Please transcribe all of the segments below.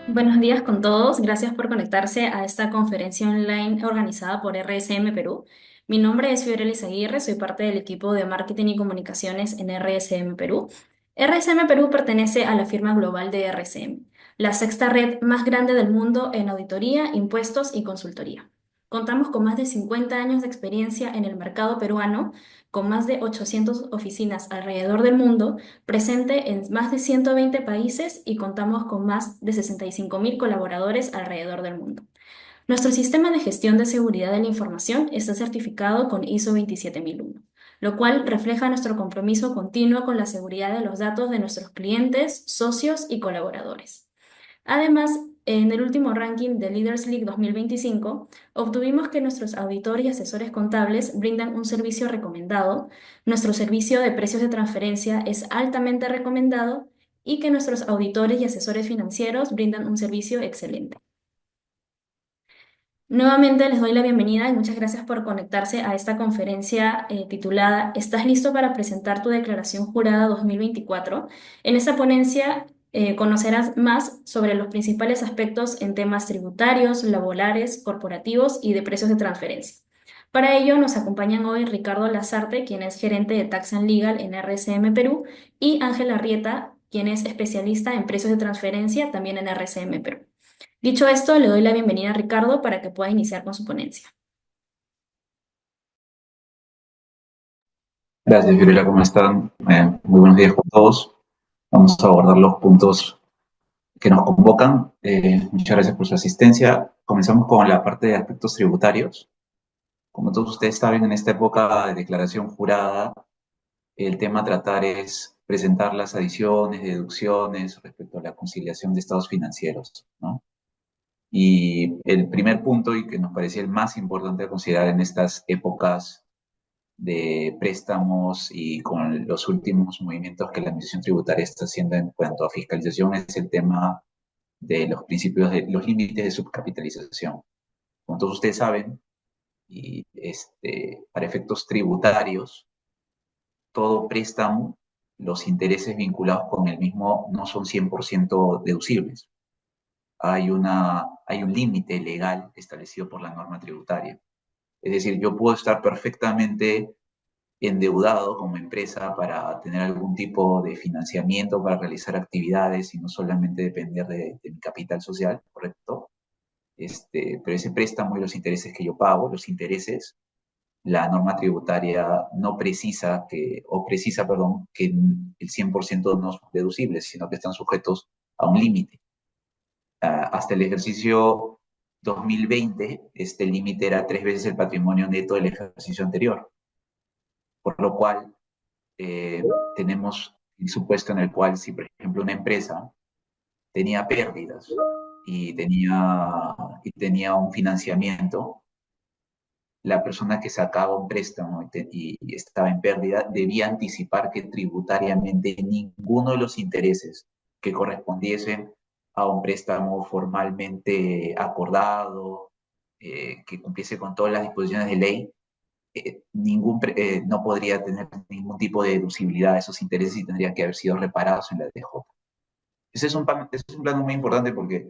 Buenos días con todos. Gracias por conectarse a esta conferencia online organizada por RSM Perú. Mi nombre es Fiorella Aguirre, soy parte del equipo de marketing y comunicaciones en RSM Perú. RSM Perú pertenece a la firma global de RSM, la sexta red más grande del mundo en auditoría, impuestos y consultoría. Contamos con más de 50 años de experiencia en el mercado peruano, con más de 800 oficinas alrededor del mundo, presente en más de 120 países y contamos con más de 65.000 colaboradores alrededor del mundo. Nuestro sistema de gestión de seguridad de la información está certificado con ISO 27001, lo cual refleja nuestro compromiso continuo con la seguridad de los datos de nuestros clientes, socios y colaboradores. Además, en el último ranking de Leaders League 2025, obtuvimos que nuestros auditores y asesores contables brindan un servicio recomendado, nuestro servicio de precios de transferencia es altamente recomendado y que nuestros auditores y asesores financieros brindan un servicio excelente. Nuevamente les doy la bienvenida y muchas gracias por conectarse a esta conferencia titulada ¿Estás listo para presentar tu declaración jurada 2024? En esta ponencia conocerás más sobre los principales aspectos en temas tributarios, laborales, corporativos y de precios de transferencia. Para ello nos acompañan hoy Ricardo Lazarte, quien es gerente de Tax and Legal en RSM Perú, y Ángela Arrieta, quien es especialista en precios de transferencia también en RSM Perú. Dicho esto, le doy la bienvenida a Ricardo para que pueda iniciar con su ponencia. Gracias, Fiorella, ¿cómo están? Muy buenos días con todos. Vamos a abordar los puntos que nos convocan. Muchas gracias por su asistencia. Comenzamos con la parte de aspectos tributarios. Como todos ustedes saben, en esta época de declaración jurada, el tema a tratar es presentar las adiciones, deducciones respecto a la conciliación de estados financieros, ¿no? Y el primer punto, y que nos parecía el más importante a considerar en estas épocas de préstamos y con los últimos movimientos que la Administración Tributaria está haciendo en cuanto a fiscalización es el tema de los principios de los límites de subcapitalización. Como todos ustedes saben, y para efectos tributarios, todo préstamo, los intereses vinculados con el mismo no son 100% deducibles. Hay un límite legal establecido por la norma tributaria. Es decir, yo puedo estar perfectamente endeudado como empresa para tener algún tipo de financiamiento para realizar actividades y no solamente depender de mi capital social, ¿correcto? Pero ese préstamo y los intereses que yo pago, los intereses, la norma tributaria no precisa o precisa, perdón, que el 100% no son deducibles, sino que están sujetos a un límite. Hasta el ejercicio 2020, este límite era 3 veces el patrimonio neto del ejercicio anterior, por lo cual eh, tenemos el supuesto en el cual si, por ejemplo, una empresa tenía pérdidas y tenía un financiamiento, la persona que sacaba un préstamo y estaba en pérdida debía anticipar que tributariamente ninguno de los intereses que correspondiesen a un préstamo formalmente acordado, que cumpliese con todas las disposiciones de ley, no podría tener ningún tipo de deducibilidad a esos intereses y tendrían que haber sido reparados en la DJ. Ese es un plano muy importante porque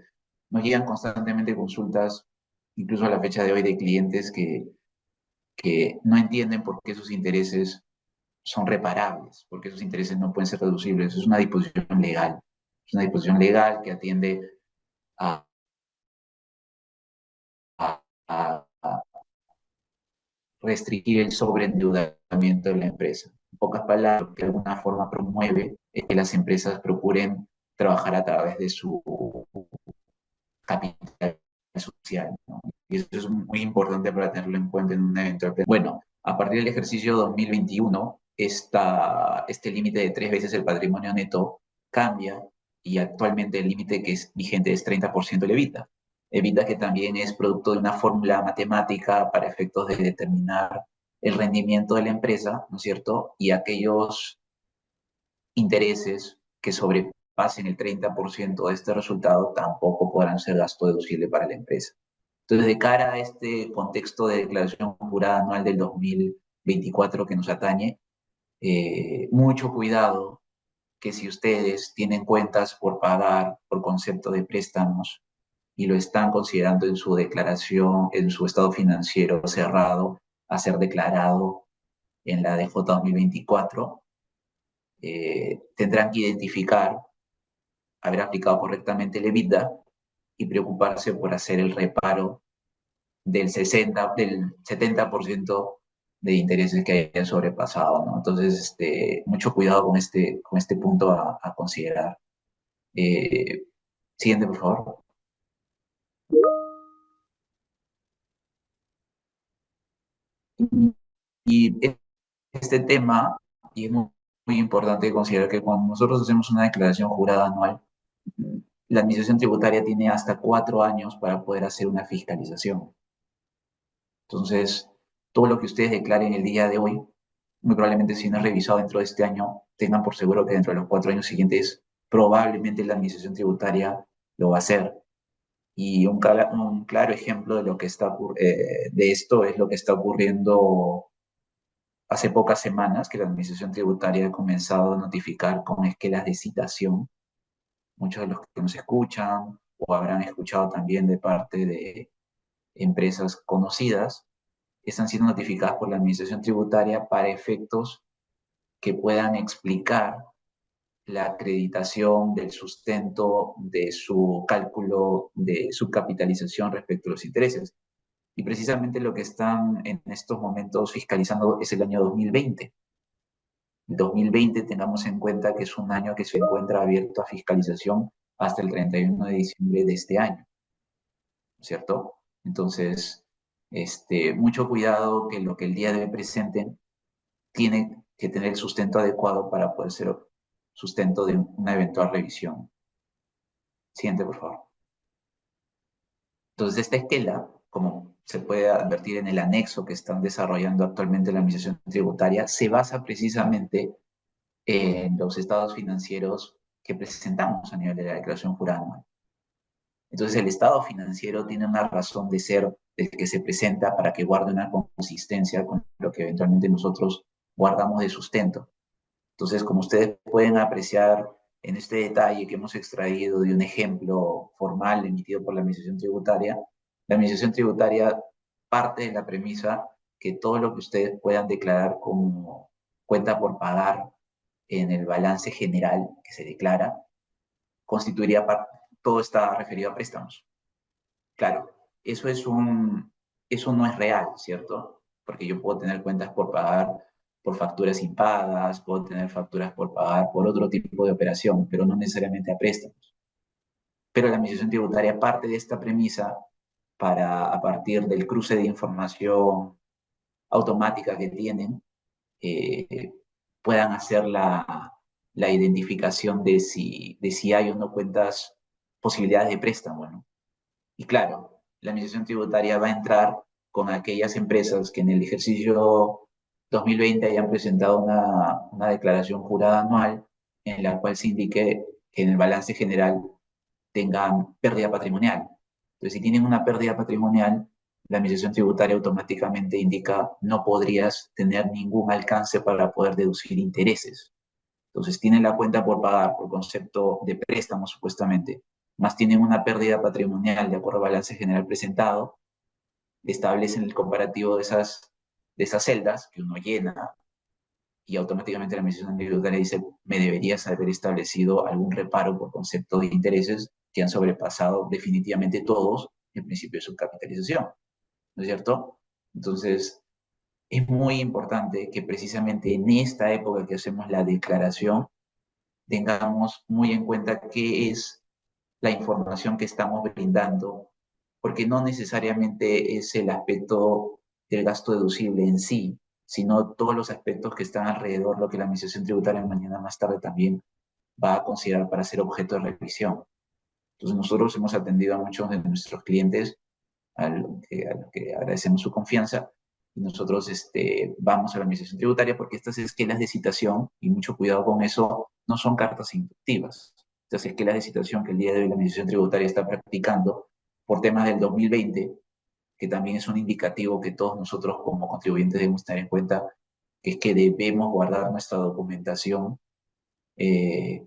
nos llegan constantemente consultas, incluso a la fecha de hoy, de clientes que no entienden por qué sus intereses son reparables, por qué esos intereses no pueden ser reducibles. Es una disposición legal. Es una disposición legal que atiende a, a, a restringir el sobreendeudamiento de la empresa. En pocas palabras, que de alguna forma promueve que las empresas procuren trabajar a través de su capital social, ¿no? Y eso es muy importante para tenerlo en cuenta en un evento. Bueno, a partir del ejercicio 2021, este límite de 3 veces el patrimonio neto cambia y actualmente el límite que es vigente es 30% del EBITDA. EBITDA que también es producto de una fórmula matemática para efectos de determinar el rendimiento de la empresa, ¿no es cierto? Y aquellos intereses que sobrepasen el 30% de este resultado tampoco podrán ser gasto deducible para la empresa. Entonces, de cara a este contexto de declaración jurada anual del 2024 que nos atañe, mucho cuidado que si ustedes tienen cuentas por pagar por concepto de préstamos y lo están considerando en su declaración, en su estado financiero cerrado, a ser declarado en la DJ 2024, tendrán que identificar haber aplicado correctamente el EBITDA y preocuparse por hacer el reparo del 70% de intereses que hayan sobrepasado, ¿no? Entonces, mucho cuidado con este punto a considerar. Eh, Siguiente, por favor. Y este tema, y es muy importante considerar que cuando nosotros hacemos una declaración jurada anual, la Administración Tributaria tiene hasta 4 años para poder hacer una fiscalización. Entonces, todo lo que ustedes declaren el día de hoy, muy probablemente si no es revisado dentro de este año, tengan por seguro que dentro de los 4 años siguientes, probablemente la Administración Tributaria lo va a hacer. Y un claro ejemplo de lo que de esto es lo que está ocurriendo hace pocas semanas, que la Administración Tributaria ha comenzado a notificar con esquelas de citación. Muchos de los que nos escuchan o habrán escuchado también de parte de empresas conocidas, están siendo notificadas por la Administración Tributaria para efectos que puedan explicar la acreditación del sustento de su cálculo de su capitalización respecto a los intereses. Y precisamente lo que están en estos momentos fiscalizando es el año 2020. El 2020 tengamos en cuenta que es un año que se encuentra abierto a fiscalización hasta el 31 de diciembre de este año, ¿cierto? Entonces, mucho cuidado que lo que el día de hoy presenten tiene que tener el sustento adecuado para poder ser sustento de una eventual revisión. Siguiente, por favor. Entonces, esta esquela, como se puede advertir en el anexo que están desarrollando actualmente la Administración Tributaria, se basa precisamente en los estados financieros que presentamos a nivel de la declaración jurada anual. Entonces, el estado financiero tiene una razón de ser del que se presenta para que guarde una consistencia con lo que eventualmente nosotros guardamos de sustento. Entonces, como ustedes pueden apreciar en este detalle que hemos extraído de un ejemplo formal emitido por la Administración Tributaria, la Administración Tributaria parte de la premisa que todo lo que ustedes puedan declarar como cuenta por pagar en el balance general que se declara, constituiría todo está referido a préstamos. Claro, eso no es real, ¿cierto? Porque yo puedo tener cuentas por pagar por facturas impagas, puedo tener facturas por pagar por otro tipo de operación, pero no necesariamente a préstamos. Pero la Administración Tributaria parte de esta premisa para, a partir del cruce de información automática que tienen, eh, puedan hacer la identificación de si hay o no cuentas, posibilidades de préstamo, ¿no? Y claro, la Administración Tributaria va a entrar con aquellas empresas que en el ejercicio 2020 hayan presentado una declaración jurada anual en la cual se indique que en el balance general tengan pérdida patrimonial. Entonces, si tienen una pérdida patrimonial, la Administración Tributaria automáticamente indica no podrías tener ningún alcance para poder deducir intereses. Entonces, tienen la cuenta por pagar por concepto de préstamo, supuestamente, más tienen una pérdida patrimonial de acuerdo al balance general presentado, establecen el comparativo de esas celdas que uno llena y automáticamente la Administración Tributaria dice, me deberías haber establecido algún reparo por concepto de intereses que han sobrepasado definitivamente todos el principio de su capitalización, ¿no es cierto? Entonces, es muy importante que precisamente en esta época que hacemos la declaración, tengamos muy en cuenta qué es la información que estamos brindando, porque no necesariamente es el aspecto del gasto deducible en sí, sino todos los aspectos que están alrededor, lo que la Administración Tributaria mañana más tarde también va a considerar para ser objeto de revisión. Entonces nosotros hemos atendido a muchos de nuestros clientes a lo que agradecemos su confianza y nosotros vamos a la Administración Tributaria porque estas esquelas de citación, y mucho cuidado con eso, no son cartas inductivas. Estas esquelas de citación que el día de hoy la Administración Tributaria está practicando por temas del 2020, que también es un indicativo que todos nosotros como contribuyentes debemos tener en cuenta, que es que debemos guardar nuestra documentación eh,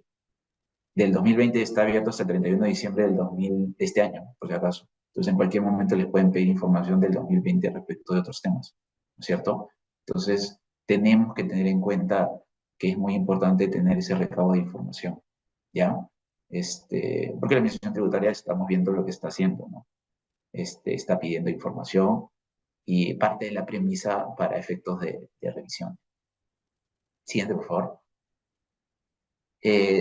del 2020 está abierto hasta el 31 de diciembre de este año, por si acaso. Entonces, en cualquier momento les pueden pedir información del 2020 respecto de otros temas, ¿no es cierto? Entonces, tenemos que tener en cuenta que es muy importante tener ese recaudo de información, ¿ya? Porque la Administración Tributaria estamos viendo lo que está haciendo, ¿no? Está pidiendo información y parte de la premisa para efectos de revisión. Siguiente, por favor.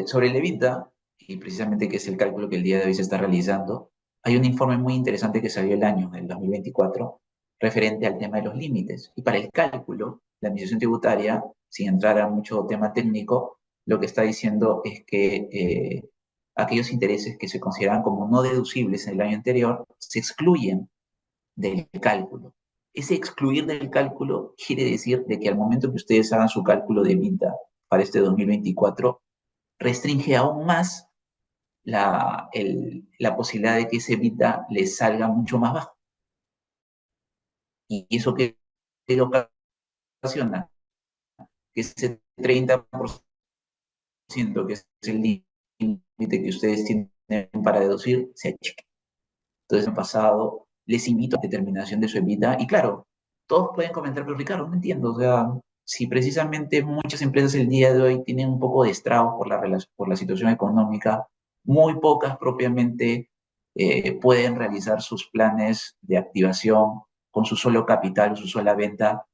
Sobre el EBITDA, y precisamente que es el cálculo que el día de hoy se está realizando, hay un informe muy interesante que salió el año, el 2024, referente al tema de los límites. Y para el cálculo, la Administración Tributaria, sin entrar a mucho tema técnico, lo que está diciendo es que aquellos intereses que se consideran como no deducibles en el año anterior se excluyen del cálculo. Ese excluir del cálculo quiere decir de que al momento que ustedes hagan su cálculo de EBITDA para este 2024, restringe aún más la posibilidad de que ese EBITDA le salga mucho más bajo. Y eso que ocasiona que ese 30% que es el límite que ustedes tienen para deducir se achique. Entonces, en el pasado, les invito a la determinación de su EBITDA. Y claro, todos pueden comentar, pero Ricardo, no entiendo. O sea, si precisamente muchas empresas el día de hoy tienen un poco de estragos por la situación económica, muy pocas propiamente pueden realizar sus planes de activación con su solo capital o su sola venta.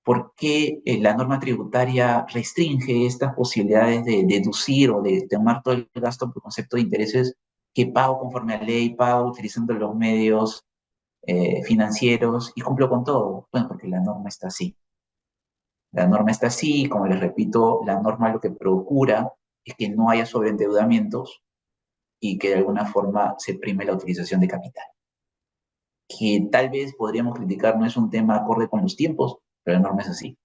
¿Por qué la norma tributaria restringe estas posibilidades de deducir o de tomar todo el gasto por concepto de intereses que pago conforme a ley, pago utilizando los medios financieros y cumplo con todo? Bueno, porque la norma está así. La norma está así, como les repito, la norma lo que procura es que no haya sobreendeudamientos y que de alguna forma se prime la utilización de capital. Que tal vez podríamos criticar, no es un tema acorde con los tiempos, pero la norma es así.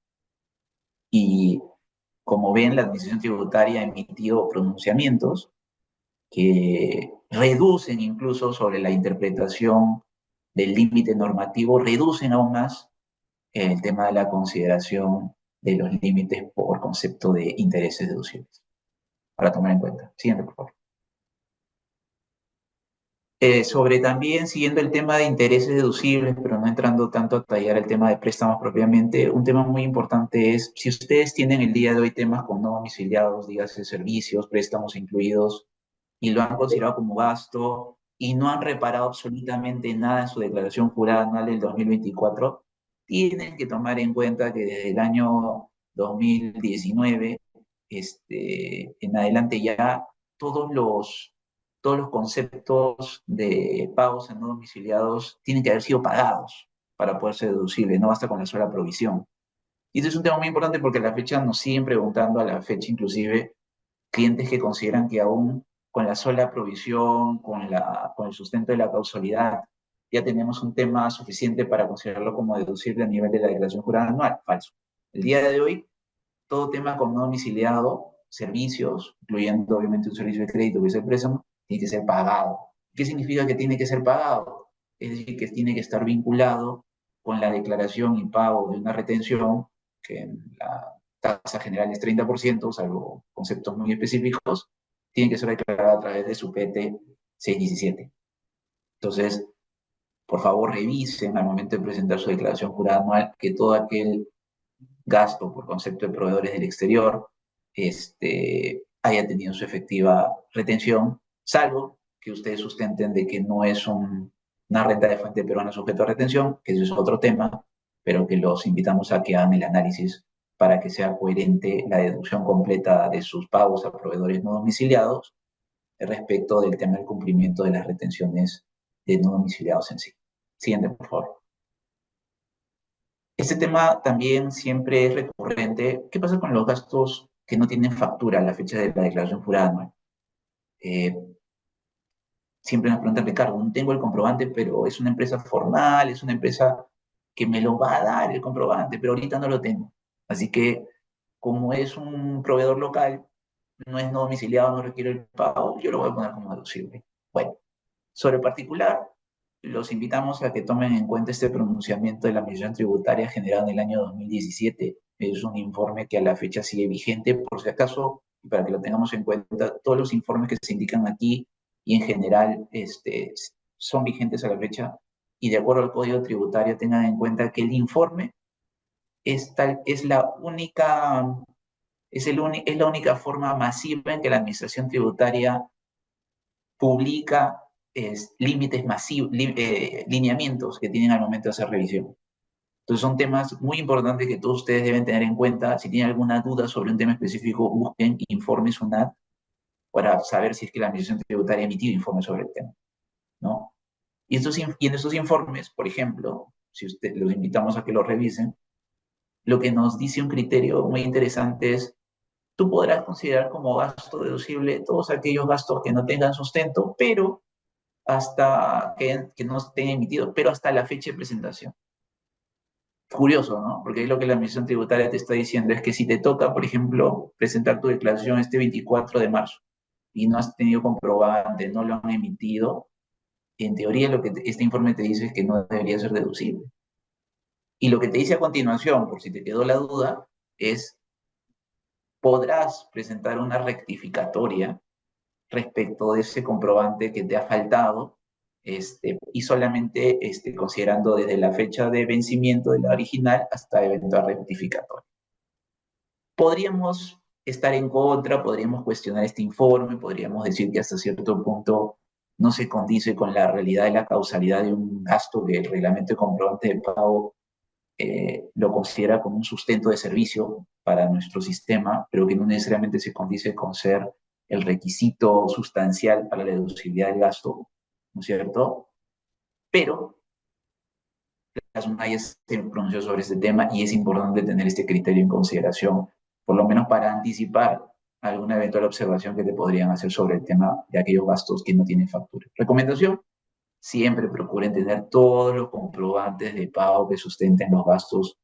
Y como ven, la Administración Tributaria ha emitido pronunciamientos que reducen incluso sobre la interpretación del límite normativo, reducen aún más el tema de la consideración de los límites por concepto de intereses deducibles, para tomar en cuenta. Siguiente, por favor. Sobre también, siguiendo el tema de intereses deducibles, pero no entrando tanto a tallar el tema de préstamos propiamente, un tema muy importante es, si ustedes tienen el día de hoy temas con no domiciliados, dígase servicios, préstamos incluidos, y lo han considerado como gasto, y no han reparado absolutamente nada en su declaración jurada anual del 2024, tienen que tomar en cuenta que desde el año 2019 en adelante ya todos los todos los conceptos de pagos en no domiciliados tienen que haber sido pagados para poder ser deducible, no basta con la sola provisión. Y este es un tema muy importante porque a la fecha nos siguen preguntando, a la fecha inclusive, clientes que consideran que aún con la sola provisión, con el sustento de la causalidad, ya tenemos un tema suficiente para considerarlo como deducible a nivel de la declaración jurada anual. Falso. El día de hoy, todo tema con no domiciliado, servicios, incluyendo obviamente un servicio de crédito que es el préstamo, tiene que ser pagado. ¿Qué significa que tiene que ser pagado? Es decir, que tiene que estar vinculado con la declaración y pago de una retención, que en la tasa general es 30%, salvo conceptos muy específicos, tiene que ser declarada a través de su PT 617. Entonces, por favor, revisen al momento de presentar su declaración jurada anual que todo aquel gasto por concepto de proveedores del exterior haya tenido su efectiva retención, salvo que ustedes sustenten de que no es una renta de fuente peruana sujeto a retención, que eso es otro tema, pero que los invitamos a que hagan el análisis para que sea coherente la deducción completa de sus pagos a proveedores no domiciliados respecto del tema del cumplimiento de las retenciones de no domiciliados en sí. Siguiente, por favor. Este tema también siempre es recurrente. ¿Qué pasa con los gastos que no tienen factura a la fecha de la declaración jurada anual? Eh, Siempre nos preguntan, Ricardo, no tengo el comprobante, pero es una empresa formal, es una empresa que me lo va a dar el comprobante, pero ahorita no lo tengo. Así que, como es un proveedor local, no es no domiciliado, no requiere el pago, yo lo voy a poner como deducible. Bueno, sobre particular, los invitamos a que tomen en cuenta este pronunciamiento de la Administración Tributaria generado en el año 2017. Es un informe que a la fecha sigue vigente. Por si acaso y para que lo tengamos en cuenta, todos los informes que se indican aquí y en general son vigentes a la fecha, y de acuerdo al Código Tributario tengan en cuenta que el informe es la única, es la única forma masiva en que la Administración Tributaria publica límites masivos, lineamientos que tienen al momento de hacer revisión. Entonces son temas muy importantes que todos ustedes deben tener en cuenta. Si tienen alguna duda sobre un tema específico, busquen informes SUNAT para saber si es que la Administración Tributaria ha emitido informes sobre el tema, ¿no? Y en estos informes, por ejemplo, si usted, los invitamos a que los revisen, lo que nos dice un criterio muy interesante es, tú podrás considerar como gasto deducible todos aquellos gastos que no tengan sustento, pero hasta que no estén emitidos, pero hasta la fecha de presentación. Curioso, ¿no? Porque ahí lo que la Administración Tributaria te está diciendo es que si te toca, por ejemplo, presentar tu declaración este 24 de marzo y no has tenido comprobante, no lo han emitido, en teoría lo que este informe te dice es que no debería ser deducible. Y lo que te dice a continuación, por si te quedó la duda, es podrás presentar una rectificatoria respecto de ese comprobante que te ha faltado, y solamente considerando desde la fecha de vencimiento de la original hasta eventual rectificatoria. Podríamos estar en contra, podríamos cuestionar este informe, podríamos decir que hasta cierto punto no se condice con la realidad de la causalidad de un gasto que el reglamento de comprobante de pago lo considera como un sustento de servicio para nuestro sistema, pero que no necesariamente se condice con ser el requisito sustancial para la deducibilidad del gasto, ¿no es cierto? Pero la SUNAI se pronunció sobre este tema y es importante tener este criterio en consideración, por lo menos para anticipar alguna eventual observación que te podrían hacer sobre el tema de aquellos gastos que no tienen factura. Recomendación, siempre procuren tener todos los comprobantes de pago que sustenten los gastos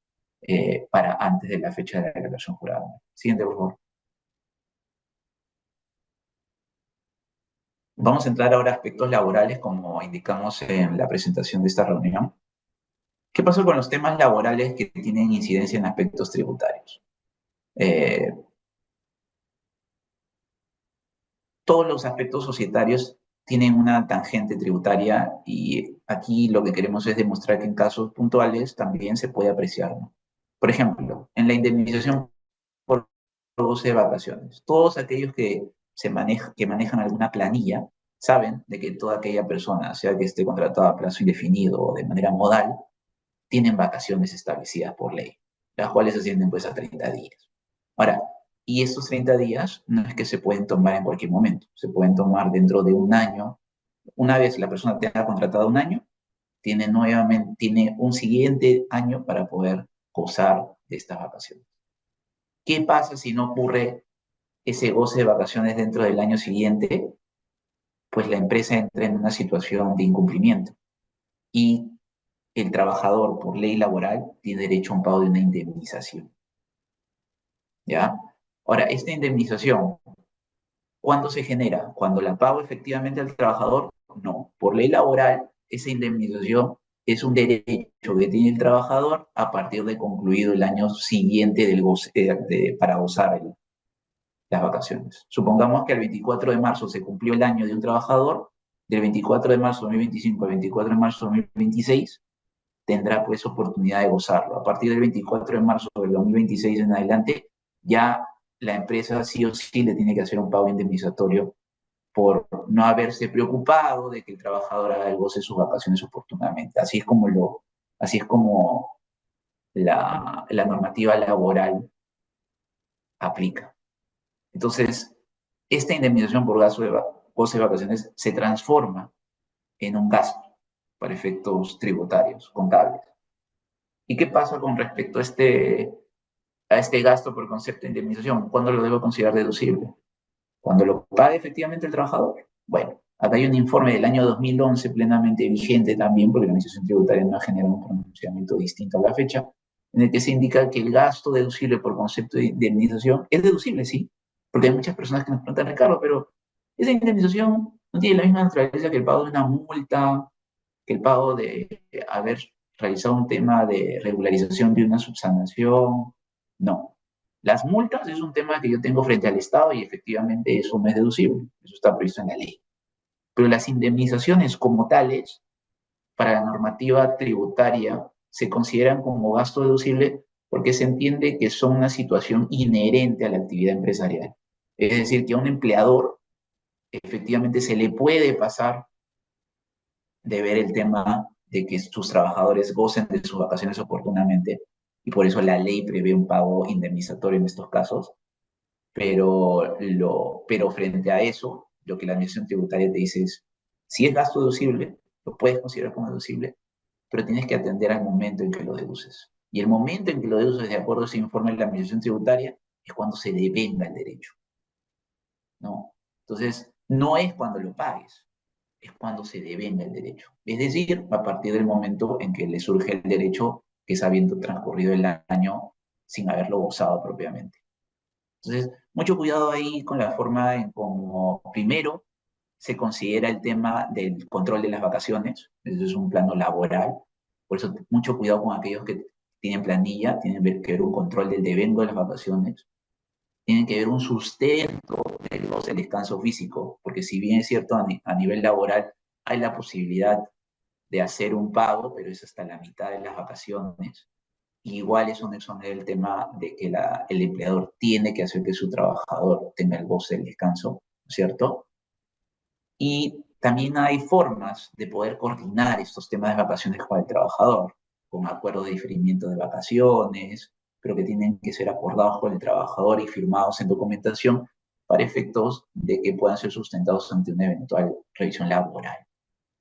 para antes de la fecha de la declaración jurada. Siguiente, por favor. Vamos a entrar ahora a aspectos laborales, como indicamos en la presentación de esta reunión. ¿Qué pasó con los temas laborales que tienen incidencia en aspectos tributarios? Eh, todos los aspectos societarios tienen una tangente tributaria y aquí lo que queremos es demostrar que en casos puntuales también se puede apreciar, ¿no? Por ejemplo, en la indemnización por goce de vacaciones. Todos aquellos que manejan alguna planilla saben de que toda aquella persona, sea que esté contratada a plazo indefinido o de manera modal, tienen vacaciones establecidas por ley, las cuales ascienden pues a 30 días. Ahora, y estos 30 días no es que se pueden tomar en cualquier momento, se pueden tomar dentro de un año. Una vez la persona tenga contratado un año, tiene un siguiente año para poder gozar de estas vacaciones. ¿Qué pasa si no ocurre ese goce de vacaciones dentro del año siguiente? Pues la empresa entra en una situación de incumplimiento y el trabajador, por ley laboral, tiene derecho a un pago de una indemnización. ¿Ya? Ahora, esta indemnización, ¿cuándo se genera? ¿Cuando la pago efectivamente al trabajador? No. Por ley laboral, esa indemnización es un derecho que tiene el trabajador a partir de concluido el año siguiente para gozar las vacaciones. Supongamos que el 24 de marzo se cumplió el año de un trabajador, del 24 de marzo de 2025 al 24 de marzo de 2026, tendrá pues oportunidad de gozarlo. A partir del 24 de marzo del 2026 en adelante, ya la empresa sí o sí le tiene que hacer un pago indemnizatorio por no haberse preocupado de que el trabajador haga el goce de sus vacaciones oportunamente. Así es como la normativa laboral aplica. Entonces, esta indemnización por goce de vacaciones se transforma en un gasto para efectos tributarios, contables. ¿Y qué pasa con respecto a este gasto por concepto de indemnización? ¿Cuándo lo debo considerar deducible? ¿Cuando lo pague efectivamente el trabajador? Bueno, acá hay un informe del año 2011 plenamente vigente también, porque la Administración Tributaria no ha generado un pronunciamiento distinto a la fecha, en el que se indica que el gasto deducible por concepto de indemnización es deducible, sí, porque hay muchas personas que nos preguntan, Ricardo, pero esa indemnización no tiene la misma naturaleza que el pago de una multa, que el pago de haber realizado un tema de regularización de una subsanación. No. Las multas es un tema que yo tengo frente al Estado y efectivamente eso no es deducible, eso está previsto en la ley. Pero las indemnizaciones como tales, para la normativa tributaria, se consideran como gasto deducible porque se entiende que son una situación inherente a la actividad empresarial. Es decir, que a un empleador efectivamente se le puede pasar de ver el tema de que sus trabajadores gocen de sus vacaciones oportunamente y por eso la ley prevé un pago indemnizatorio en estos casos, pero frente a eso, lo que la administración tributaria te dice es, si es gasto deducible, lo puedes considerar como deducible, pero tienes que atender al momento en que lo deduces. Y el momento en que lo deduces, de acuerdo a ese informe de la administración tributaria, es cuando se devenga el derecho, ¿no? Entonces, no es cuando lo pagues, es cuando se devenga el derecho. Es decir, a partir del momento en que le surge el derecho que es habiendo transcurrido el año sin haberlo gozado propiamente. Entonces, mucho cuidado ahí con la forma en cómo primero se considera el tema del control de las vacaciones, eso es un plano laboral, por eso mucho cuidado con aquellos que tienen planilla, tienen que ver un control del devengo de las vacaciones, tienen que ver un sustento del descanso físico, porque si bien es cierto a nivel laboral hay la posibilidad de hacer un pago, pero es hasta la mitad de las vacaciones, igual eso no exonera el tema de que el empleador tiene que hacer que su trabajador tenga el goce del descanso, ¿cierto? Y también hay formas de poder coordinar estos temas de vacaciones con el trabajador, con acuerdos de diferimiento de vacaciones, pero que tienen que ser acordados con el trabajador y firmados en documentación para efectos de que puedan ser sustentados ante una eventual revisión laboral,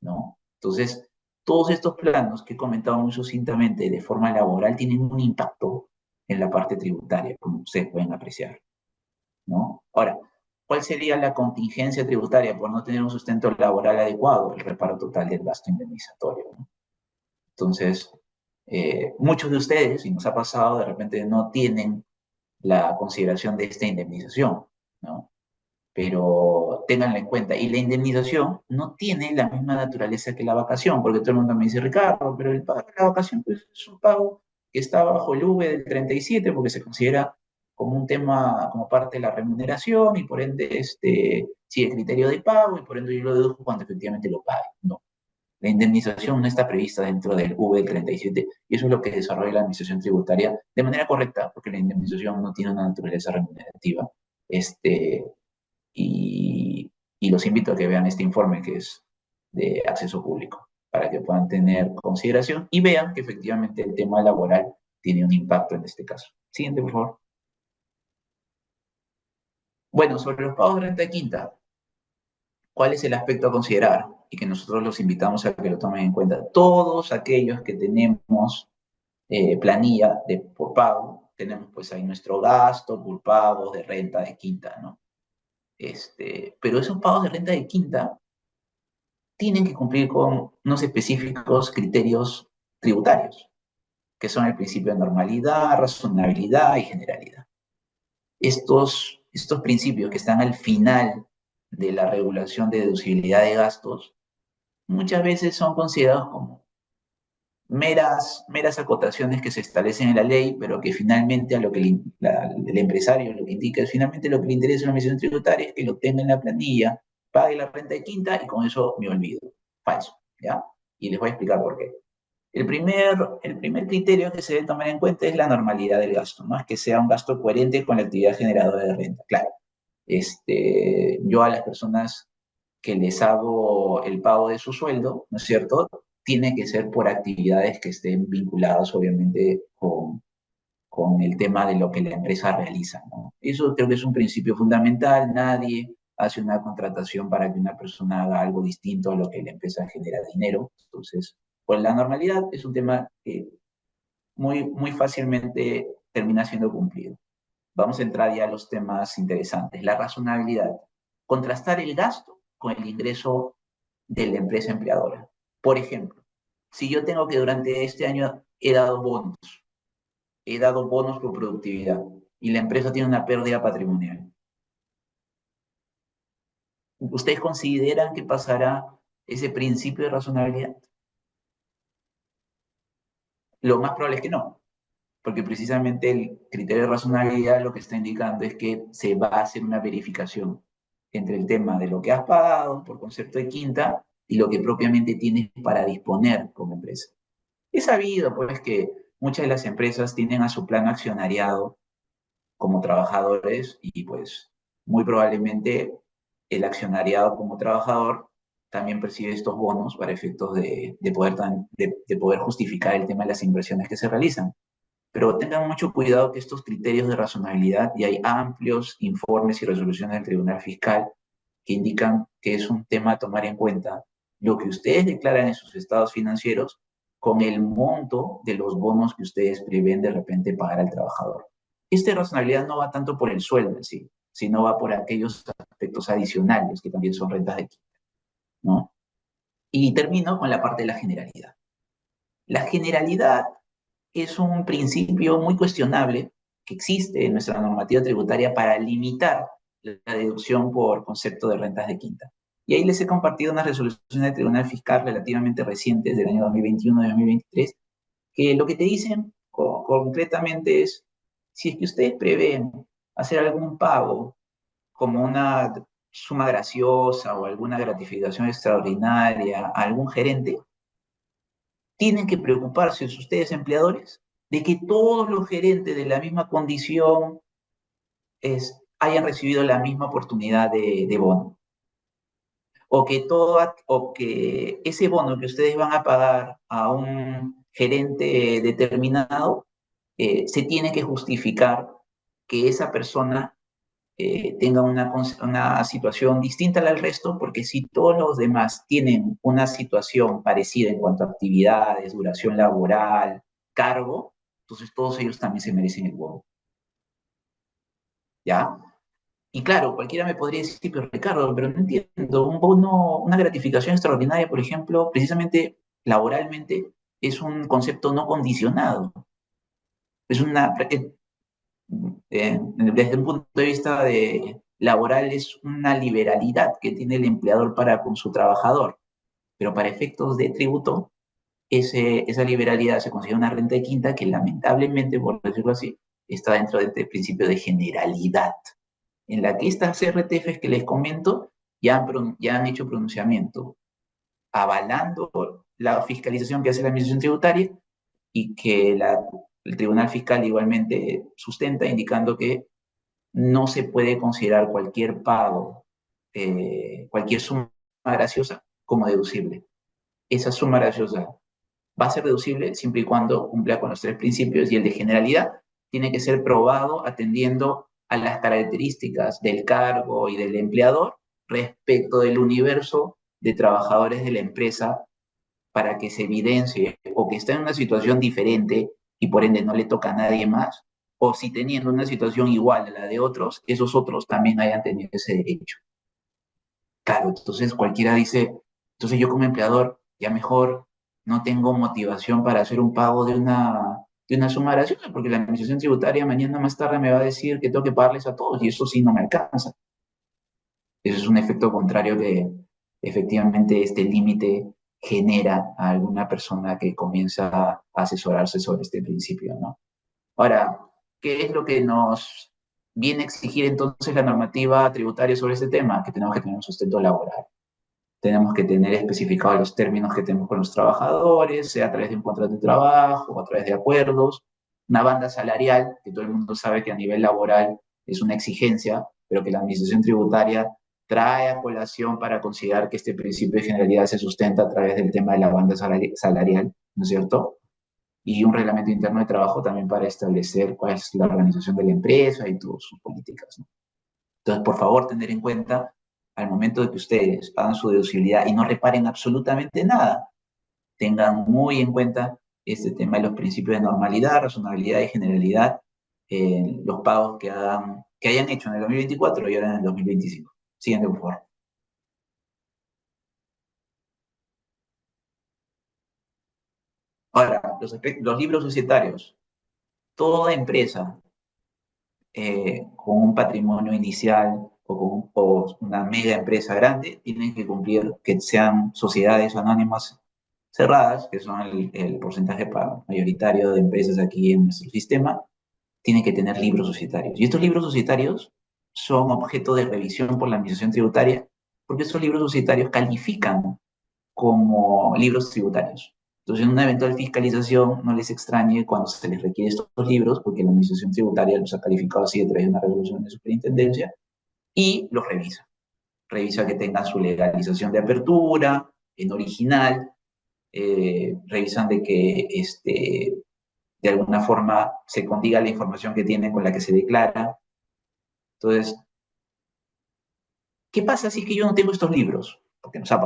¿no? Entonces, todos estos planos que he comentado muy sucintamente de forma laboral tienen un impacto en la parte tributaria, como ustedes pueden apreciar, ¿no? Ahora, ¿cuál sería la contingencia tributaria por no tener un sustento laboral adecuado? El reparo total del gasto indemnizatorio, ¿no? Entonces, muchos de ustedes, y nos ha pasado, de repente no tienen la consideración de esta indemnización, ¿no? Pero ténganla en cuenta. Y la indemnización no tiene la misma naturaleza que la vacación, porque todo el mundo me dice, Ricardo, pero el pago de la vacación pues, es un pago que está bajo el V del 37 porque se considera como un tema, como parte de la remuneración y por ende sigue criterio de pago y por ende yo lo deduzco cuando efectivamente lo pague. No. La indemnización no está prevista dentro del V del 37 y eso es lo que desarrolla la administración tributaria de manera correcta, porque la indemnización no tiene una naturaleza remunerativa. Este, y los invito a que vean este informe que es de acceso público para que puedan tener consideración y vean que efectivamente el tema laboral tiene un impacto en este caso. Siguiente, por favor. Bueno, sobre los pagos de renta de quinta, ¿cuál es el aspecto a considerar? Y que nosotros los invitamos a que lo tomen en cuenta. Todos aquellos que tenemos planilla por pago, tenemos pues ahí nuestro gasto por pagos de renta de quinta, ¿no? Pero esos pagos de renta de quinta tienen que cumplir con unos específicos criterios tributarios, que son el principio de normalidad, razonabilidad y generalidad. Estos principios que están al final de la regulación de deducibilidad de gastos, muchas veces son considerados como meras acotaciones que se establecen en la ley, pero que finalmente a lo que el empresario lo que indica es finalmente lo que le interesa a la misión tributaria es que lo tenga en la planilla, pague la renta de quinta y con eso me olvido. Falso, ¿ya? Y les voy a explicar por qué. El primer criterio que se debe tomar en cuenta es la normalidad del gasto, ¿no? Es que sea un gasto coherente con la actividad generadora de renta. Claro, yo a las personas que les hago el pago de su sueldo, ¿no es cierto? Tiene que ser por actividades que estén vinculadas, obviamente, con el tema de lo que la empresa realiza, ¿no? Eso creo que es un principio fundamental. Nadie hace una contratación para que una persona haga algo distinto a lo que la empresa genera dinero. Entonces, pues la normalidad es un tema que muy, muy fácilmente termina siendo cumplido. Vamos a entrar ya a los temas interesantes. La razonabilidad. Contrastar el gasto con el ingreso de la empresa empleadora. Por ejemplo, si yo tengo que durante este año he dado bonos por productividad y la empresa tiene una pérdida patrimonial, ¿ustedes consideran que pasará ese principio de razonabilidad? Lo más probable es que no. porque precisamente el criterio de razonabilidad lo que está indicando es que se va a hacer una verificación entre el tema de lo que has pagado por concepto de quinta y lo que propiamente tienes para disponer como empresa. Es sabido, pues, que muchas de las empresas tienen a su plano accionariado como trabajadores y, pues, muy probablemente el accionariado como trabajador también percibe estos bonos para efectos de poder justificar el tema de las inversiones que se realizan. Pero tengan mucho cuidado que estos criterios de razonabilidad, y hay amplios informes y resoluciones del Tribunal Fiscal que indican que es un tema a tomar en cuenta lo que ustedes declaran en sus estados financieros con el monto de los bonos que ustedes prevén de repente pagar al trabajador. Esta razonabilidad no va tanto por el sueldo en sí, sino va por aquellos aspectos adicionales que también son rentas de quita, ¿no? Y termino con la parte de la generalidad. La generalidad es un principio muy cuestionable que existe en nuestra normativa tributaria para limitar la deducción por concepto de rentas de quinta. Y ahí les he compartido unas resoluciones del Tribunal Fiscal relativamente recientes del año 2021 y 2023, que lo que te dicen concretamente es, si es que ustedes prevén hacer algún pago como una suma graciosa o alguna gratificación extraordinaria a algún gerente, tienen que preocuparse ustedes, empleadores, de que todos los gerentes de la misma condición hayan recibido la misma oportunidad de bono. O que ese bono que ustedes van a pagar a un gerente determinado, se tiene que justificar que esa persona tenga una situación distinta al resto, porque si todos los demás tienen una situación parecida en cuanto a actividades, duración laboral, cargo, entonces todos ellos también se merecen el bono, ¿ya? Y claro, cualquiera me podría decir, pero Ricardo, pero no entiendo, un bono, una gratificación extraordinaria, por ejemplo, precisamente laboralmente, es un concepto no condicionado. Es una, desde un punto de vista laboral, es una liberalidad que tiene el empleador para con su trabajador, pero para efectos de tributo, esa liberalidad se considera una renta de quinta que lamentablemente, por decirlo así, está dentro de este principio de generalidad, en la que estas RTFs que les comento ya han hecho pronunciamiento avalando la fiscalización que hace la Administración Tributaria y que el Tribunal Fiscal igualmente sustenta, indicando que no se puede considerar cualquier pago, cualquier suma graciosa como deducible. Esa suma graciosa va a ser deducible siempre y cuando cumpla con los tres principios, y el de generalidad tiene que ser probado atendiendo a las características del cargo y del empleador respecto del universo de trabajadores de la empresa, para que se evidencie o que está en una situación diferente y por ende no le toca a nadie más, o si teniendo una situación igual a la de otros, esos otros también hayan tenido ese derecho. Claro, entonces cualquiera dice, entonces yo como empleador ya mejor no tengo motivación para hacer un pago de una suma graciosa, porque la administración tributaria mañana más tarde me va a decir que tengo que pagarles a todos y eso sí no me alcanza. Eso es un efecto contrario que efectivamente este límite genera a alguna persona que comienza a asesorarse sobre este principio, ¿no? Ahora, ¿qué es lo que nos viene a exigir entonces la normativa tributaria sobre este tema? Que tenemos que tener un sustento laboral. Tenemos que tener especificados los términos que tenemos con los trabajadores, sea a través de un contrato de trabajo o a través de acuerdos, una banda salarial, que todo el mundo sabe que a nivel laboral es una exigencia, pero que la administración tributaria trae a colación para considerar que este principio de generalidad se sustenta a través del tema de la banda salarial, ¿no es cierto? Y un reglamento interno de trabajo también para establecer cuál es la organización de la empresa y todas sus políticas, ¿no? Entonces, por favor, tener en cuenta al momento de que ustedes hagan su deducibilidad y no reparen absolutamente nada, tengan muy en cuenta este tema de los principios de normalidad, razonabilidad y generalidad en los pagos que hayan hecho en el 2024 y ahora en el 2025. Siguiente, por favor. Ahora, los libros societarios. Toda empresa con un patrimonio inicial o una mega empresa grande tienen que cumplir que sean sociedades anónimas cerradas, que son el porcentaje mayoritario de empresas aquí en nuestro sistema, tienen que tener libros societarios. Y estos libros societarios son objeto de revisión por la Administración Tributaria, porque estos libros societarios califican como libros tributarios. Entonces, en una eventual fiscalización, no les extrañe cuando se les requiere estos libros, porque la Administración Tributaria los ha calificado así a través de una resolución de superintendencia y los revisa. Revisa que tengan su legalización de apertura, en original, revisan de que de alguna forma se condiga la información que tienen con la que se declara. Entonces, ¿qué pasa si es que yo no tengo estos libros? Porque nos ha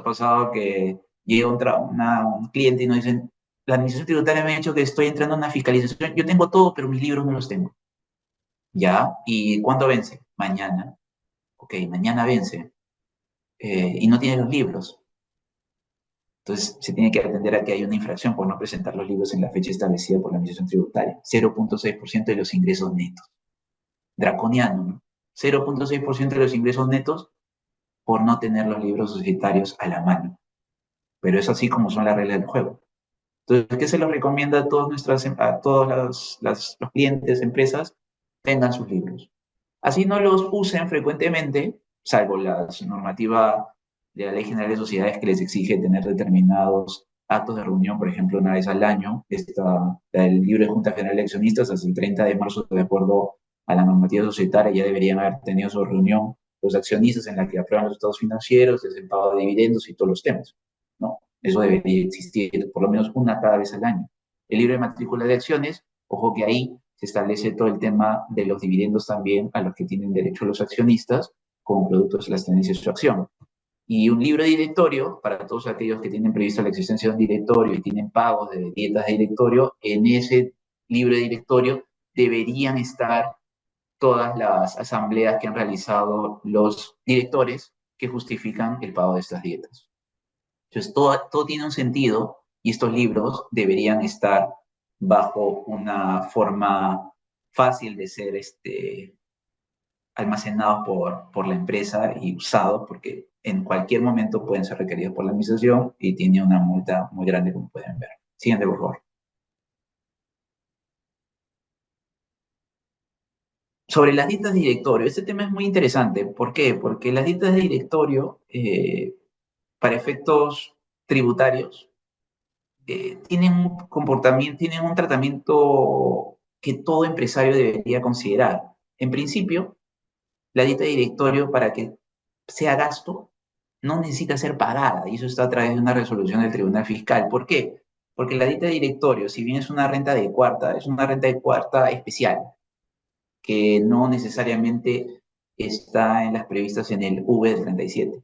pasado que llega un cliente y nos dicen, la administración tributaria me ha dicho que estoy entrando en una fiscalización, yo tengo todo, pero mis libros no los tengo. ¿Ya? ¿Y cuándo vence? Mañana. Ok, mañana vence. Y no tiene los libros. Entonces, se tiene que atender a que hay una infracción por no presentar los libros en la fecha establecida por la Administración Tributaria. 0,6% de los ingresos netos. Draconiano, ¿no? 0,6% de los ingresos netos por no tener los libros societarios a la mano. Pero es así como son las reglas del juego. Entonces, ¿qué se los recomienda a todos los clientes, empresas? Tengan sus libros. Así no los usen frecuentemente, salvo la normativa de la Ley General de Sociedades que les exige tener determinados actos de reunión, por ejemplo, una vez al año. El libro de Junta General de Accionistas, hasta el 30 de marzo, de acuerdo a la normativa societaria, ya deberían haber tenido su reunión los accionistas en la que aprueban los estados financieros, desde el pago de dividendos y todos los temas, ¿no? Eso debería existir por lo menos una cada vez al año. El libro de matrícula de acciones, ojo que ahí se establece todo el tema de los dividendos también a los que tienen derecho los accionistas como productos de las tenencias de su acción. Y un libro de directorio, para todos aquellos que tienen prevista la existencia de un directorio y tienen pagos de dietas de directorio, en ese libro de directorio deberían estar todas las asambleas que han realizado los directores que justifican el pago de estas dietas. Entonces, todo tiene un sentido y estos libros deberían estar bajo una forma fácil de ser almacenados por la empresa y usados porque en cualquier momento pueden ser requeridos por la administración y tiene una multa muy grande como pueden ver. Siguiente, por favor. Sobre las dietas de directorio, este tema es muy interesante. ¿Por qué? Porque las dietas de directorio, para efectos tributarios, tienen un comportamiento, tienen un tratamiento que todo empresario debería considerar. En principio, la dieta de directorio para que sea gasto no necesita ser pagada y eso está a través de una resolución del Tribunal Fiscal. ¿Por qué? Porque la dieta de directorio, si bien es una renta de cuarta, es una renta de cuarta especial que no necesariamente está en las previstas en el V del 37.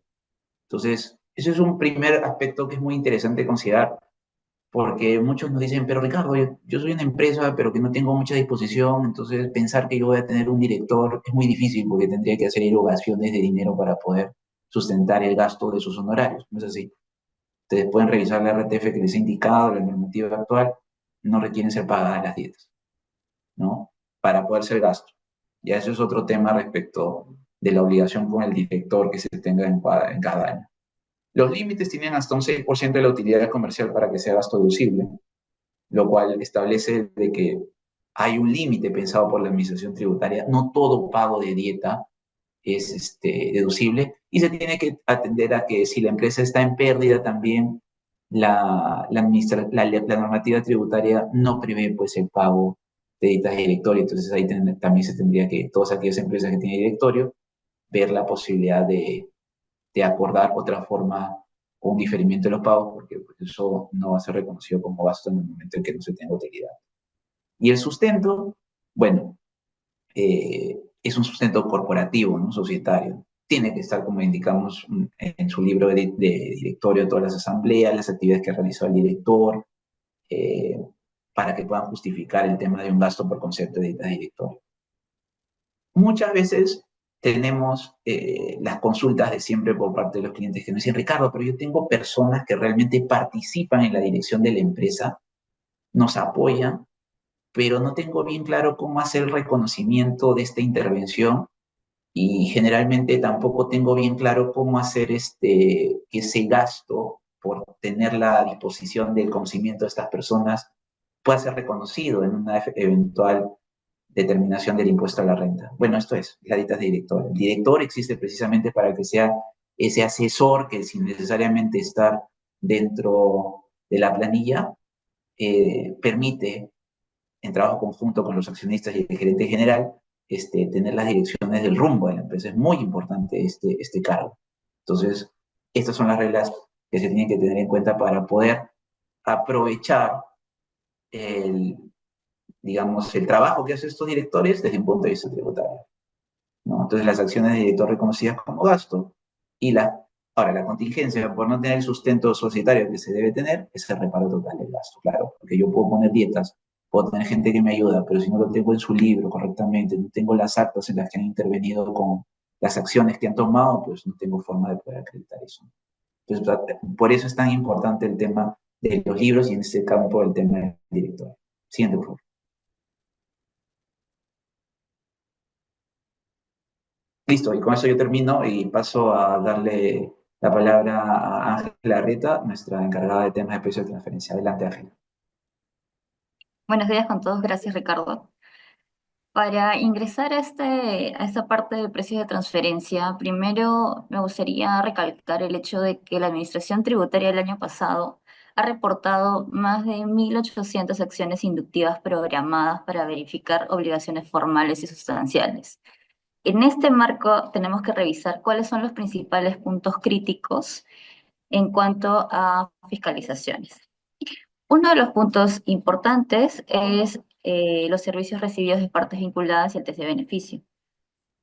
Entonces, eso es un primer aspecto que es muy interesante considerar porque muchos nos dicen, pero Ricardo, yo soy una empresa, pero que no tengo mucha disposición, entonces pensar que yo voy a tener un director es muy difícil porque tendría que hacer erogaciones de dinero para poder sustentar el gasto de sus honorarios, ¿no es así? Ustedes pueden revisar la RTF que les he indicado, la normativa actual, no requieren ser pagadas las dietas, ¿no? Para poder ser gasto. Ya eso es otro tema respecto de la obligación con el director que se tenga en cada año. Los límites tienen hasta un 6% de la utilidad comercial para que sea gasto deducible, lo cual establece de que hay un límite pensado por la administración tributaria. No todo pago de dieta es deducible y se tiene que atender a que si la empresa está en pérdida también, la normativa tributaria no prevé pues el pago de dietas de directorio. Entonces ahí también se tendría que, todas aquellas empresas que tienen directorio, ver la posibilidad de acordar otra forma o un diferimiento de los pagos, porque pues, eso no va a ser reconocido como gasto en el momento en que no se tenga utilidad. Y el sustento, bueno, es un sustento corporativo, ¿no? Societario. Tiene que estar, como indicamos en su libro de directorio, todas las asambleas, las actividades que realizó el director, eh, para que puedan justificar el tema de un gasto por concepto de directorio. Muchas veces tenemos las consultas de siempre por parte de los clientes que nos dicen, Ricardo, pero yo tengo personas que realmente participan en la dirección de la empresa, nos apoyan, pero no tengo bien claro cómo hacer el reconocimiento de esta intervención y generalmente tampoco tengo bien claro cómo hacer que ese gasto por tener la disposición del conocimiento de estas personas, pueda ser reconocido en una eventual determinación del impuesto a la renta. Bueno, esto es, la dieta de director. El director existe precisamente para que sea ese asesor que sin necesariamente estar dentro de la planilla, permite, en trabajo conjunto con los accionistas y el gerente general, tener las direcciones del rumbo de la empresa. Es muy importante este cargo. Entonces, estas son las reglas que se tienen que tener en cuenta para poder aprovechar el, digamos, el trabajo que hacen estos directores desde un punto de vista tributario, ¿no? Entonces, las acciones de director reconocidas como gasto y ahora, la contingencia por no tener el sustento societario que se debe tener es el reparo total del gasto, claro, porque yo puedo poner dietas, puedo tener gente que me ayuda, pero si no lo tengo en su libro correctamente, no tengo las actas en las que han intervenido con las acciones que han tomado, pues no tengo forma de poder acreditar eso. Entonces, por eso es tan importante el tema de los libros y en este campo el tema del director. Siguiente, por favor. Listo, y con eso yo termino y paso a darle la palabra a Ángela Arrieta, nuestra encargada de temas de precios de transferencia. Adelante, Ángela. Buenos días con todos, gracias Ricardo. Para ingresar a esta parte de precios de transferencia, primero me gustaría recalcar el hecho de que la Administración Tributaria el año pasado ha reportado más de 1.800 acciones inductivas programadas para verificar obligaciones formales y sustanciales. En este marco tenemos que revisar cuáles son los principales puntos críticos en cuanto a fiscalizaciones. Uno de los puntos importantes es los servicios recibidos de partes vinculadas y el test de beneficio.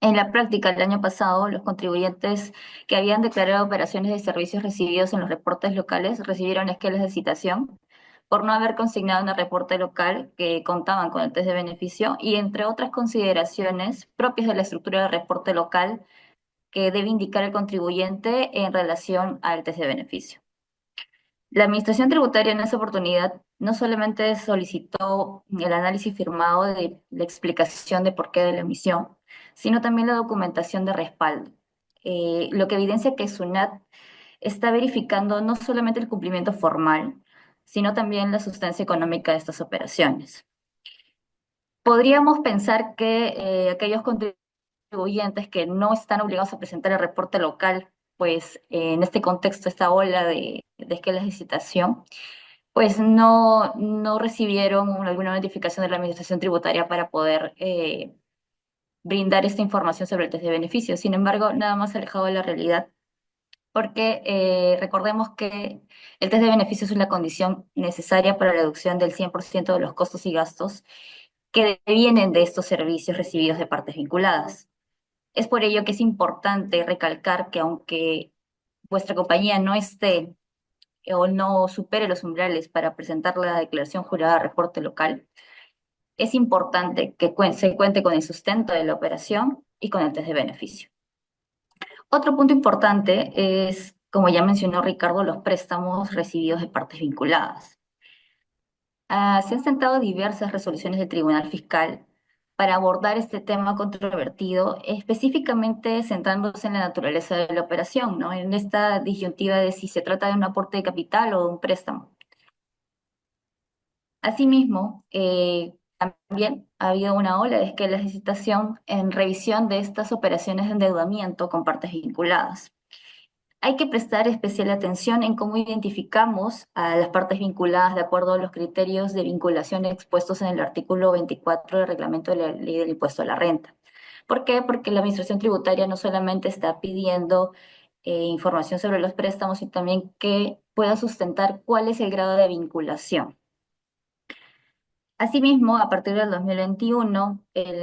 En la práctica, el año pasado, los contribuyentes que habían declarado operaciones de servicios recibidos en los reportes locales recibieron esquelas de citación por no haber consignado en el reporte local que contaban con el test de beneficio y entre otras consideraciones propias de la estructura del reporte local que debe indicar el contribuyente en relación al test de beneficio. La Administración Tributaria en esa oportunidad no solamente solicitó el análisis firmado de la explicación de por qué de la emisión, sino también la documentación de respaldo, lo que evidencia que SUNAT está verificando no solamente el cumplimiento formal, sino también la sustancia económica de estas operaciones. Podríamos pensar que aquellos contribuyentes que no están obligados a presentar el reporte local, pues en este contexto, esta ola de esquelas de citación, pues no recibieron alguna notificación de la Administración Tributaria para poder brindar esta información sobre el test de beneficios. Sin embargo, nada más alejado de la realidad, porque recordemos que el test de beneficios es la condición necesaria para la reducción del 100% de los costos y gastos que vienen de estos servicios recibidos de partes vinculadas. Es por ello que es importante recalcar que aunque vuestra compañía no esté o no supere los umbrales para presentar la declaración jurada de reporte local, es importante que se cuente con el sustento de la operación y con el test de beneficio. Otro punto importante es, como ya mencionó Ricardo, los préstamos recibidos de partes vinculadas. Se han sentado diversas resoluciones del Tribunal Fiscal para abordar este tema controvertido, específicamente centrándose en la naturaleza de la operación, ¿no? En esta disyuntiva de si se trata de un aporte de capital o de un préstamo. Asimismo, también ha habido una ola de esquelas de citación en revisión de estas operaciones de endeudamiento con partes vinculadas. Hay que prestar especial atención en cómo identificamos a las partes vinculadas de acuerdo a los criterios de vinculación expuestos en el artículo 24 del reglamento de la Ley del Impuesto a la Renta. ¿Por qué? Porque la Administración Tributaria no solamente está pidiendo información sobre los préstamos, sino también que pueda sustentar cuál es el grado de vinculación. Asimismo, a partir del 2021,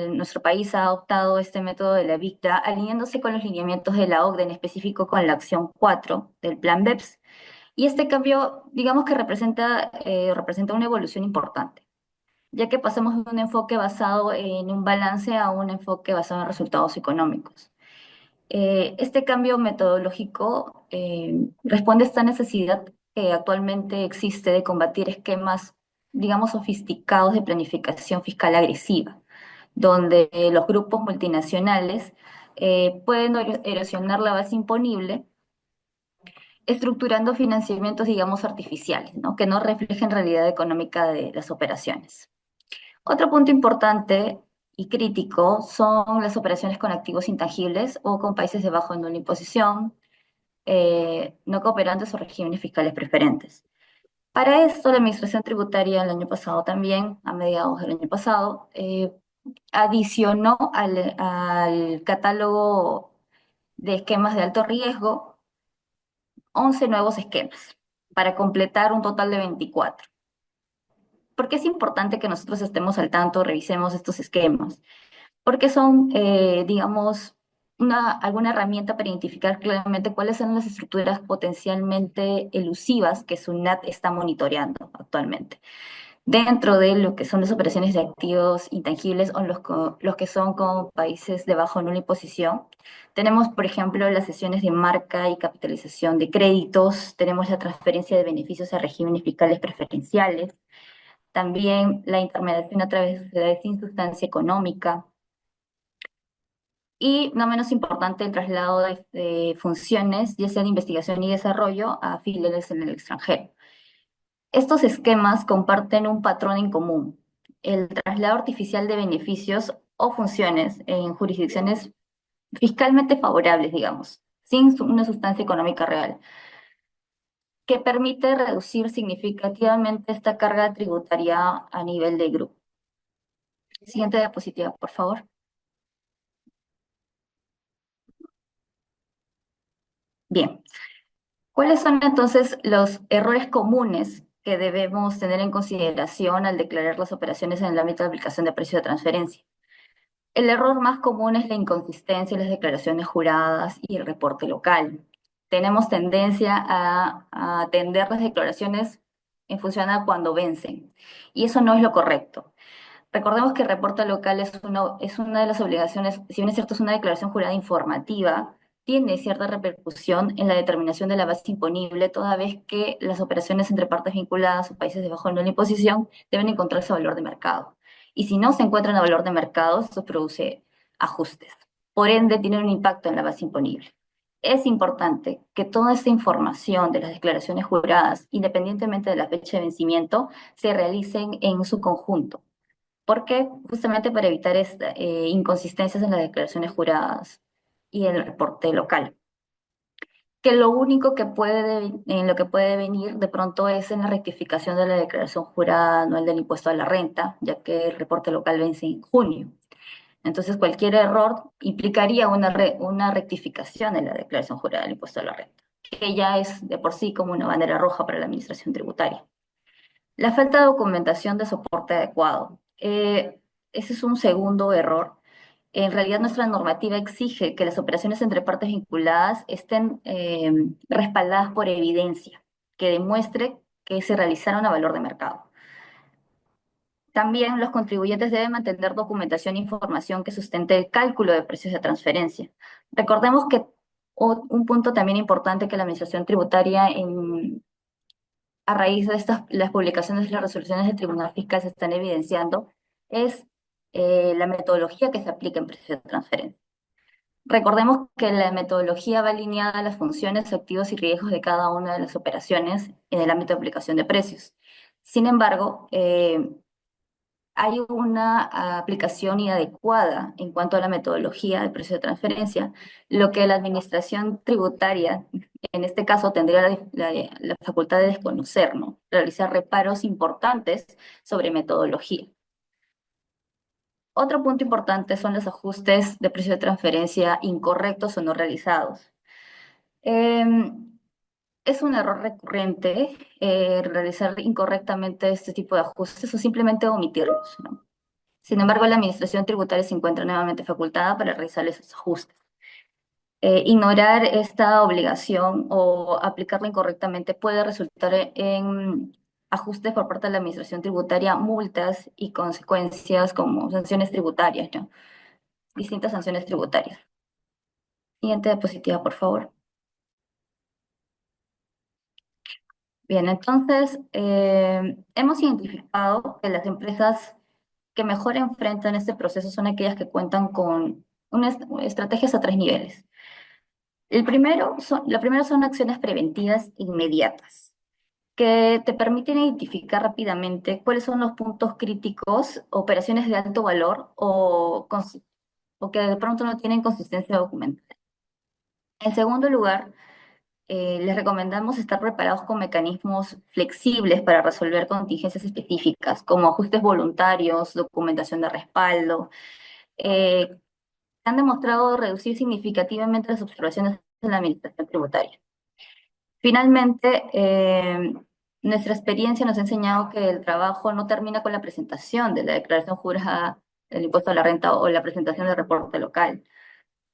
nuestro país ha adoptado este método de la VICTA, alineándose con los lineamientos de la OCDE, en específico con la acción 4 del Plan BEPS. Y este cambio, digamos que representa una evolución importante, ya que pasamos de un enfoque basado en un balance a un enfoque basado en resultados económicos. Este cambio metodológico responde a esta necesidad que actualmente existe de combatir esquemas, digamos, sofisticados de planificación fiscal agresiva, donde los grupos multinacionales pueden erosionar la base imponible estructurando financiamientos, digamos, artificiales, ¿no? Que no reflejen realidad económica de las operaciones. Otro punto importante y crítico son las operaciones con activos intangibles o con países de bajo nivel de imposición, no cooperantes o regímenes fiscales preferentes. Para esto, la Administración Tributaria el año pasado también, a mediados del año pasado, adicionó al catálogo de esquemas de alto riesgo 11 nuevos esquemas para completar un total de 24. ¿Por qué es importante que nosotros estemos al tanto, revisemos estos esquemas? Porque son, digamos, alguna herramienta para identificar claramente cuáles son las estructuras potencialmente elusivas que SUNAT está monitoreando actualmente. Dentro de lo que son las operaciones de activos intangibles o los que son con países de bajo o nula imposición, tenemos, por ejemplo, las sesiones de marca y capitalización de créditos, tenemos la transferencia de beneficios a regímenes fiscales preferenciales, también la intermediación a través de sociedades sin sustancia económica, y no menos importante, el traslado de funciones, ya sea de investigación y desarrollo, a filiales en el extranjero. Estos esquemas comparten un patrón en común: el traslado artificial de beneficios o funciones en jurisdicciones fiscalmente favorables, digamos, sin una sustancia económica real, que permite reducir significativamente esta carga tributaria a nivel de grupo. Siguiente diapositiva, por favor. Bien. ¿Cuáles son entonces los errores comunes que debemos tener en consideración al declarar las operaciones en el ámbito de aplicación de precio de transferencia? El error más común es la inconsistencia en las declaraciones juradas y el reporte local. Tenemos tendencia a atender las declaraciones en función a cuando vencen, y eso no es lo correcto. Recordemos que el reporte local es una de las obligaciones, si bien es cierto, es una declaración jurada informativa, tiene cierta repercusión en la determinación de la base imponible, toda vez que las operaciones entre partes vinculadas o países de bajo nivel de imposición deben encontrarse a valor de mercado. Y si no se encuentran a valor de mercado, esto produce ajustes. Por ende, tiene un impacto en la base imponible. Es importante que toda esta información de las declaraciones juradas, independientemente de la fecha de vencimiento, se realicen en su conjunto. ¿Por qué? Justamente para evitar inconsistencias en las declaraciones juradas y en el reporte local. Que lo único que en lo que puede venir de pronto es en la rectificación de la declaración jurada anual del impuesto a la renta, ya que el reporte local vence en junio. Entonces, cualquier error implicaría una rectificación en la declaración jurada del impuesto a la renta, que ya es de por sí como una bandera roja para la administración tributaria. La falta de documentación de soporte adecuado. Ese es un segundo error. En realidad, nuestra normativa exige que las operaciones entre partes vinculadas estén respaldadas por evidencia que demuestre que se realizaron a valor de mercado. También los contribuyentes deben mantener documentación e información que sustente el cálculo de precios de transferencia. Recordemos que un punto también importante que la Administración Tributaria a raíz de las publicaciones de las resoluciones del Tribunal Fiscal se están evidenciando es la metodología que se aplica en precios de transferencia. Recordemos que la metodología va alineada a las funciones, activos y riesgos de cada una de las operaciones en el ámbito de aplicación de precios. Sin embargo, hay una aplicación inadecuada en cuanto a la metodología de precio de transferencia, lo que la administración tributaria, en este caso, tendría la facultad de desconocer, ¿no? Realizar reparos importantes sobre metodología. Otro punto importante son los ajustes de precio de transferencia incorrectos o no realizados. Es un error recurrente realizar incorrectamente este tipo de ajustes o simplemente omitirlos, ¿no? Sin embargo, la Administración Tributaria se encuentra nuevamente facultada para realizar esos ajustes. Ignorar esta obligación o aplicarla incorrectamente puede resultar en ajustes por parte de la Administración Tributaria, multas y consecuencias como sanciones tributarias, ¿no? Distintas sanciones tributarias. Siguiente diapositiva, por favor. Bien, entonces, hemos identificado que las empresas que mejor enfrentan este proceso son aquellas que cuentan con estrategias a tres niveles. La primera son acciones preventivas inmediatas, que te permiten identificar rápidamente cuáles son los puntos críticos, operaciones de alto valor o que de pronto no tienen consistencia documental. En segundo lugar, les recomendamos estar preparados con mecanismos flexibles para resolver contingencias específicas, como ajustes voluntarios, documentación de respaldo, que han demostrado reducir significativamente las observaciones de la administración tributaria. Finalmente, nuestra experiencia nos ha enseñado que el trabajo no termina con la presentación de la declaración jurada del impuesto a la renta o la presentación del reporte local,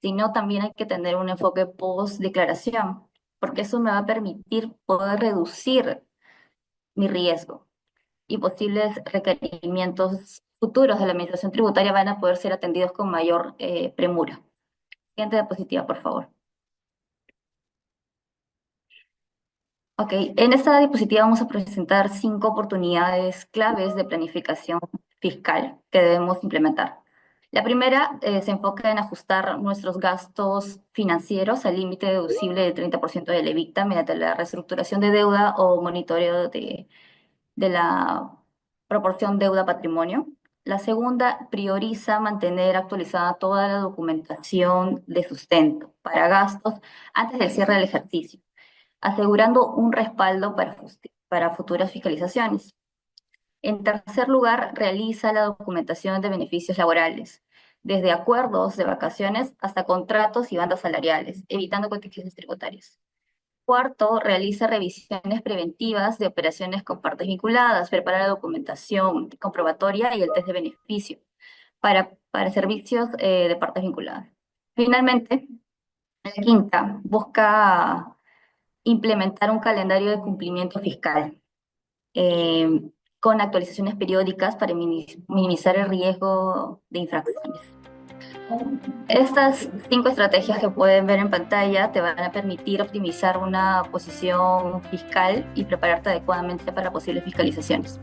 sino también hay que tener un enfoque post-declaración, porque eso me va a permitir poder reducir mi riesgo y posibles requerimientos futuros de la administración tributaria van a poder ser atendidos con mayor premura. Siguiente diapositiva, por favor. Ok, en esta diapositiva vamos a presentar 5 oportunidades claves de planificación fiscal que debemos implementar. La primera se enfoca en ajustar nuestros gastos financieros al límite deducible del 30% del EBITDA mediante la reestructuración de deuda o monitoreo de la proporción deuda-patrimonio. La segunda prioriza mantener actualizada toda la documentación de sustento para gastos antes del cierre del ejercicio, asegurando un respaldo para futuras fiscalizaciones. En tercer lugar, realiza la documentación de beneficios laborales, desde acuerdos de vacaciones hasta contratos y bandas salariales, evitando contingencias tributarias. Cuarto, realiza revisiones preventivas de operaciones con partes vinculadas, prepara la documentación comprobatoria y el test de beneficio para servicios de partes vinculadas. Finalmente, la quinta, busca implementar un calendario de cumplimiento fiscal eh, con actualizaciones periódicas para minimizar el riesgo de infracciones. Estas 5 estrategias que pueden ver en pantalla te van a permitir optimizar una posición fiscal y prepararte adecuadamente para posibles fiscalizaciones.